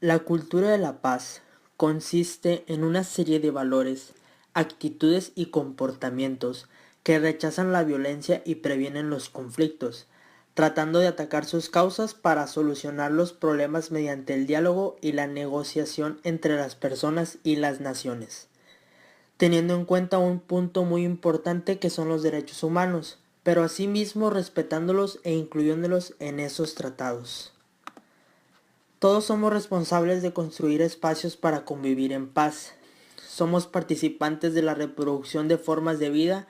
La cultura de la paz consiste en una serie de valores, actitudes y comportamientos que rechazan la violencia y previenen los conflictos, tratando de atacar sus causas para solucionar los problemas mediante el diálogo y la negociación entre las personas y las naciones, teniendo en cuenta un punto muy importante que son los derechos humanos, pero asimismo respetándolos e incluyéndolos en esos tratados. Todos somos responsables de construir espacios para convivir en paz. Somos participantes de la reproducción de formas de vida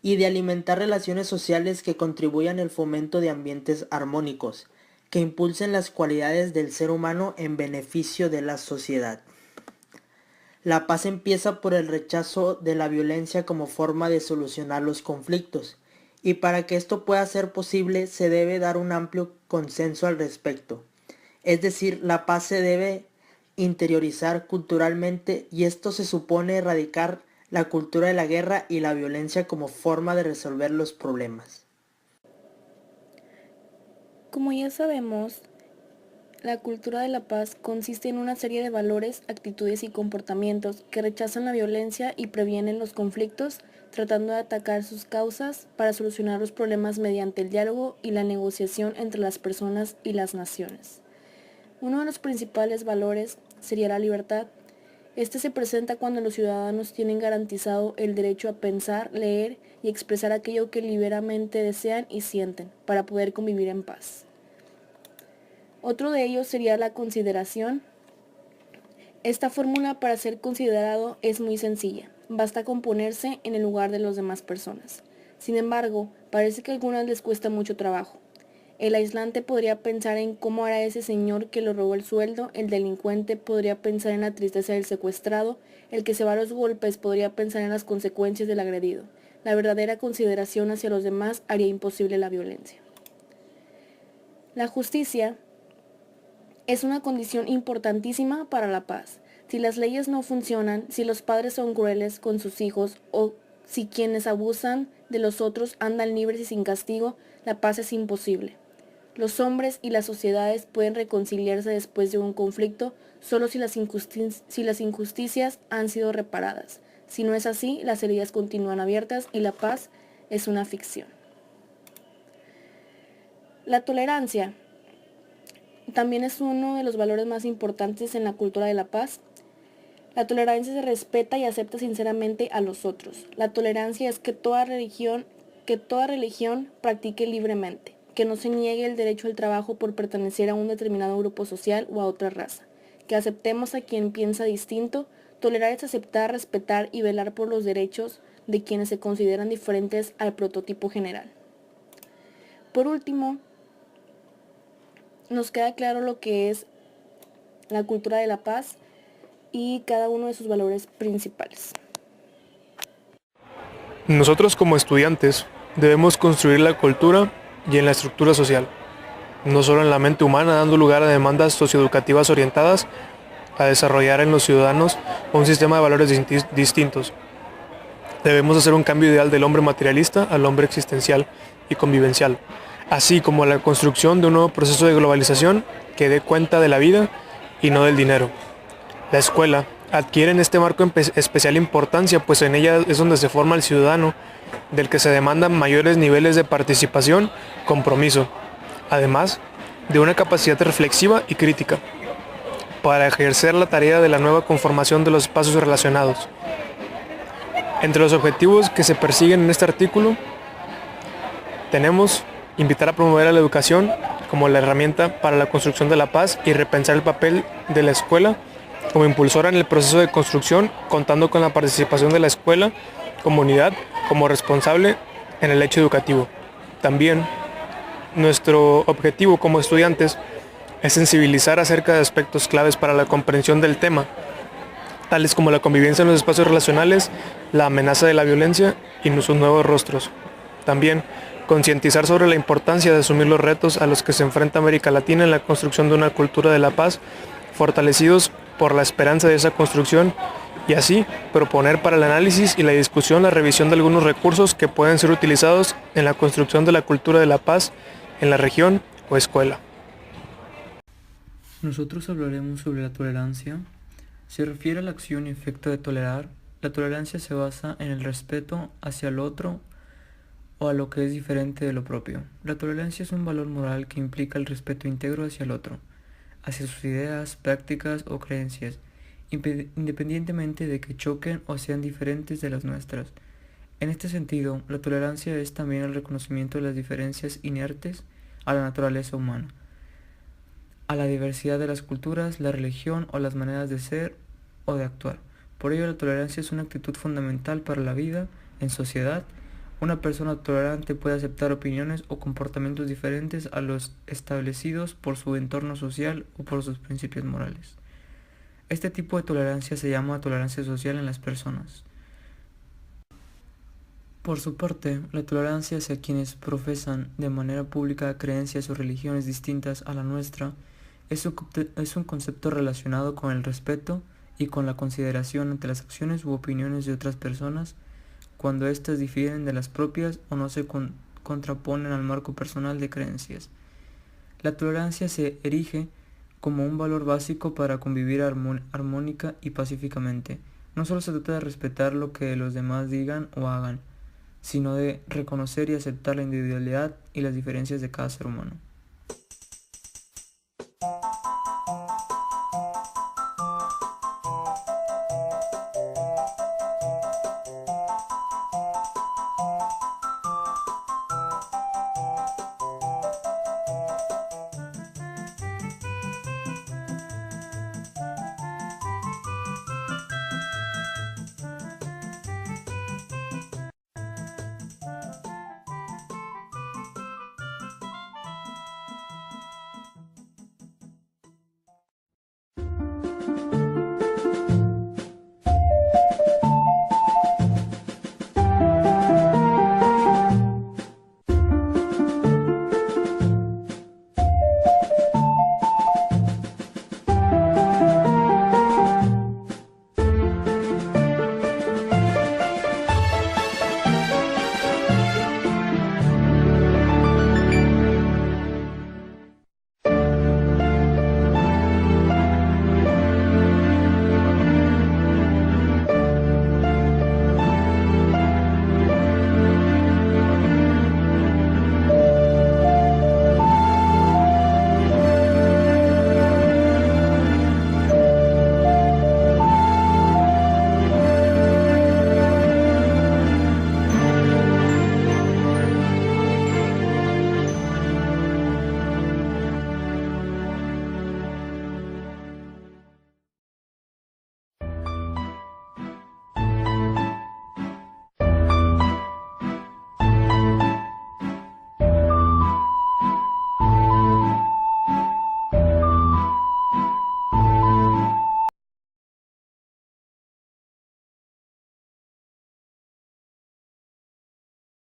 y de alimentar relaciones sociales que contribuyan al fomento de ambientes armónicos, que impulsen las cualidades del ser humano en beneficio de la sociedad. La paz empieza por el rechazo de la violencia como forma de solucionar los conflictos, y para que esto pueda ser posible se debe dar un amplio consenso al respecto. Es decir, la paz se debe interiorizar culturalmente y esto se supone erradicar la cultura de la guerra y la violencia como forma de resolver los problemas. Como ya sabemos, la cultura de la paz consiste en una serie de valores, actitudes y comportamientos que rechazan la violencia y previenen los conflictos, tratando de atacar sus causas para solucionar los problemas mediante el diálogo y la negociación entre las personas y las naciones. Uno de los principales valores sería la libertad. Este se presenta cuando los ciudadanos tienen garantizado el derecho a pensar, leer y expresar aquello que liberamente desean y sienten, para poder convivir en paz. Otro de ellos sería la consideración. Esta fórmula para ser considerado es muy sencilla. Basta con ponerse en el lugar de las demás personas. Sin embargo, parece que a algunas les cuesta mucho trabajo. El aislante podría pensar en cómo hará ese señor que le robó el sueldo, el delincuente podría pensar en la tristeza del secuestrado, el que se va a los golpes podría pensar en las consecuencias del agredido. La verdadera consideración hacia los demás haría imposible la violencia. La justicia es una condición importantísima para la paz. Si las leyes no funcionan, si los padres son crueles con sus hijos o si quienes abusan de los otros andan libres y sin castigo, la paz es imposible. Los hombres y las sociedades pueden reconciliarse después de un conflicto solo si las injusticias han sido reparadas. Si no es así, las heridas continúan abiertas y la paz es una ficción. La tolerancia también es uno de los valores más importantes en la cultura de la paz. La tolerancia se respeta y acepta sinceramente a los otros. La tolerancia es que toda religión practique libremente, que no se niegue el derecho al trabajo por pertenecer a un determinado grupo social o a otra raza, que aceptemos a quien piensa distinto. Tolerar es aceptar, respetar y velar por los derechos de quienes se consideran diferentes al prototipo general. Por último, nos queda claro lo que es la cultura de la paz y cada uno de sus valores principales. Nosotros como estudiantes debemos construir la cultura y en la estructura social, no solo en la mente humana, dando lugar a demandas socioeducativas orientadas a desarrollar en los ciudadanos un sistema de valores distintos. Debemos hacer un cambio ideal del hombre materialista al hombre existencial y convivencial, así como la construcción de un nuevo proceso de globalización que dé cuenta de la vida y no del dinero. La escuela adquiere en este marco especial importancia, pues en ella es donde se forma el ciudadano, del que se demandan mayores niveles de participación, compromiso, además de una capacidad reflexiva y crítica, para ejercer la tarea de la nueva conformación de los espacios relacionados. Entre los objetivos que se persiguen en este artículo, tenemos invitar a promover a la educación como la herramienta para la construcción de la paz y repensar el papel de la escuela como impulsora en el proceso de construcción, contando con la participación de la escuela, comunidad, como responsable en el hecho educativo. También, nuestro objetivo como estudiantes es sensibilizar acerca de aspectos claves para la comprensión del tema, tales como la convivencia en los espacios relacionales, la amenaza de la violencia y sus nuevos rostros. También, concientizar sobre la importancia de asumir los retos a los que se enfrenta América Latina en la construcción de una cultura de la paz, fortalecidos por la esperanza de esa construcción, y así proponer para el análisis y la discusión la revisión de algunos recursos que pueden ser utilizados en la construcción de la cultura de la paz en la región o escuela. Nosotros hablaremos sobre la tolerancia. Se refiere a la acción y efecto de tolerar. La tolerancia se basa en el respeto hacia el otro o a lo que es diferente de lo propio. La tolerancia es un valor moral que implica el respeto íntegro hacia el otro, hacia sus ideas, prácticas o creencias, independientemente de que choquen o sean diferentes de las nuestras. En este sentido, la tolerancia es también el reconocimiento de las diferencias inertes a la naturaleza humana, a la diversidad de las culturas, la religión o las maneras de ser o de actuar. Por ello, la tolerancia es una actitud fundamental para la vida en sociedad. Una persona tolerante puede aceptar opiniones o comportamientos diferentes a los establecidos por su entorno social o por sus principios morales. Este tipo de tolerancia se llama tolerancia social en las personas. Por su parte, la tolerancia hacia quienes profesan de manera pública creencias o religiones distintas a la nuestra es un concepto relacionado con el respeto y con la consideración ante las acciones u opiniones de otras personas cuando éstas difieren de las propias o no se contraponen al marco personal de creencias. La tolerancia se erige como un valor básico para convivir armónica y pacíficamente. No solo se trata de respetar lo que los demás digan o hagan, sino de reconocer y aceptar la individualidad y las diferencias de cada ser humano.